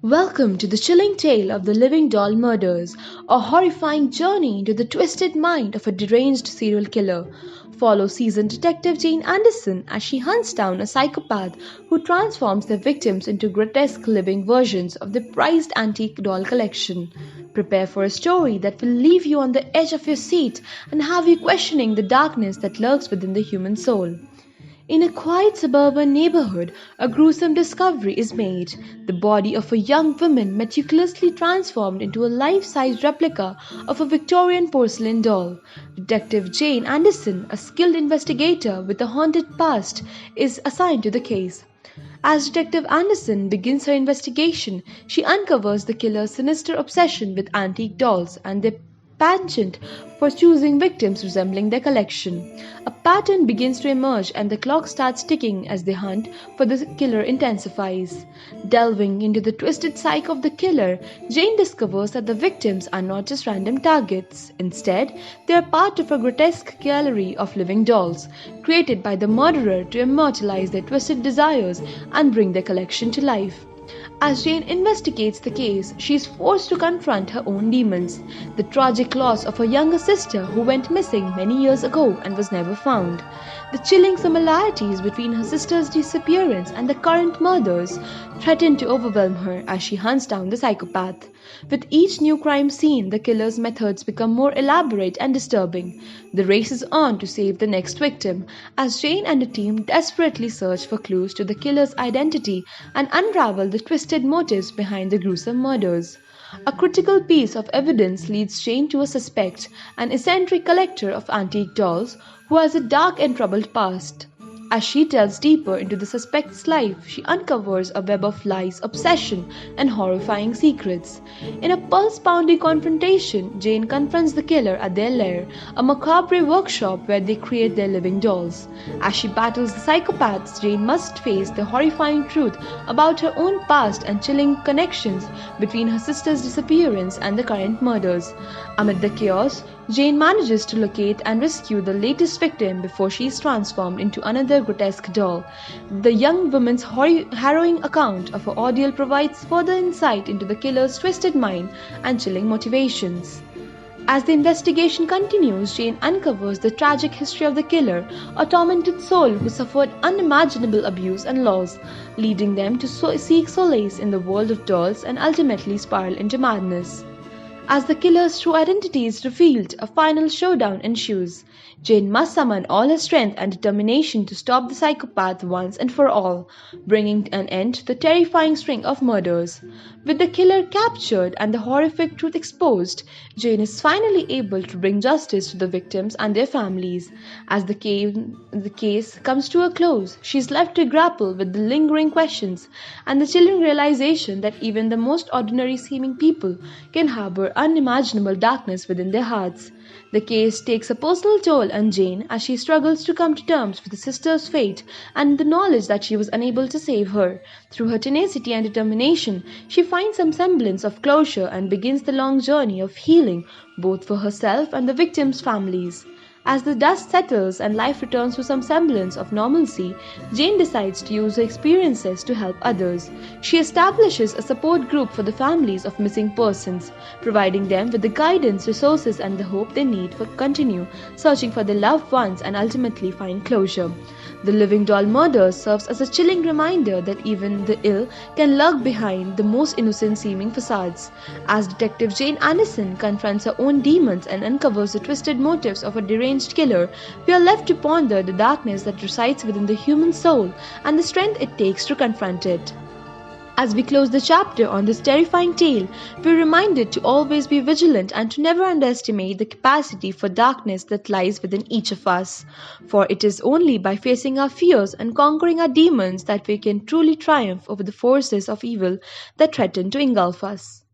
Welcome to the chilling tale of the Living Doll Murders, a horrifying journey into the twisted mind of a deranged serial killer. Follow seasoned detective Jane Anderson as she hunts down a psychopath who transforms their victims into grotesque living versions of their prized antique doll collection. Prepare for a story that will leave you on the edge of your seat and have you questioning the darkness that lurks within the human soul. In a quiet suburban neighborhood, a gruesome discovery is made. The body of a young woman meticulously transformed into a life-size replica of a Victorian porcelain doll. Detective Jane Anderson, a skilled investigator with a haunted past, is assigned to the case. As Detective Anderson begins her investigation, she uncovers the killer's sinister obsession with antique dolls and their penchant for choosing victims resembling their collection. A pattern begins to emerge and the clock starts ticking as the hunt for the killer intensifies. Delving into the twisted psyche of the killer, Jane discovers that the victims are not just random targets. Instead, they are part of a grotesque gallery of living dolls, created by the murderer to immortalize their twisted desires and bring their collection to life. As Jane investigates the case, she is forced to confront her own demons, the tragic loss of her younger sister who went missing many years ago and was never found, the chilling similarities between her sister's disappearance and the current murders threaten to overwhelm her as she hunts down the psychopath. With each new crime scene, the killer's methods become more elaborate and disturbing. The race is on to save the next victim, as Jane and her team desperately search for clues to the killer's identity and unravel the twisted motives behind the gruesome murders. A critical piece of evidence leads Jane to a suspect, an eccentric collector of antique dolls who has a dark and troubled past. As she delves deeper into the suspect's life, she uncovers a web of lies, obsession, and horrifying secrets. In a pulse-pounding confrontation, Jane confronts the killer at their lair, a macabre workshop where they create their living dolls. As she battles the psychopaths, Jane must face the horrifying truth about her own past and chilling connections between her sister's disappearance and the current murders. Amid the chaos, Jane manages to locate and rescue the latest victim before she is transformed into another grotesque doll. The young woman's harrowing account of her ordeal provides further insight into the killer's twisted mind and chilling motivations. As the investigation continues, Jane uncovers the tragic history of the killer, a tormented soul who suffered unimaginable abuse and loss, leading them to seek solace in the world of dolls and ultimately spiral into madness. As the killer's true identity is revealed, a final showdown ensues. Jane must summon all her strength and determination to stop the psychopath once and for all, bringing an end to the terrifying string of murders. With the killer captured and the horrific truth exposed, Jane is finally able to bring justice to the victims and their families. As the case comes to a close, she is left to grapple with the lingering questions and the chilling realization that even the most ordinary seeming people can harbor unimaginable darkness within their hearts. The case takes a personal toll on Jane as she struggles to come to terms with her sister's fate and the knowledge that she was unable to save her. Through her tenacity and determination, she finds some semblance of closure and begins the long journey of healing both for herself and the victims' families. As the dust settles and life returns to some semblance of normalcy, Jane decides to use her experiences to help others. She establishes a support group for the families of missing persons, providing them with the guidance, resources, and the hope they need to continue searching for their loved ones and ultimately find closure. The Living Doll murder serves as a chilling reminder that even the ill can lurk behind the most innocent seeming facades. As Detective Jane Anderson confronts her own demons and uncovers the twisted motives of a deranged killer, we are left to ponder the darkness that resides within the human soul and the strength it takes to confront it. As we close the chapter on this terrifying tale, we are reminded to always be vigilant and to never underestimate the capacity for darkness that lies within each of us. For it is only by facing our fears and conquering our demons that we can truly triumph over the forces of evil that threaten to engulf us.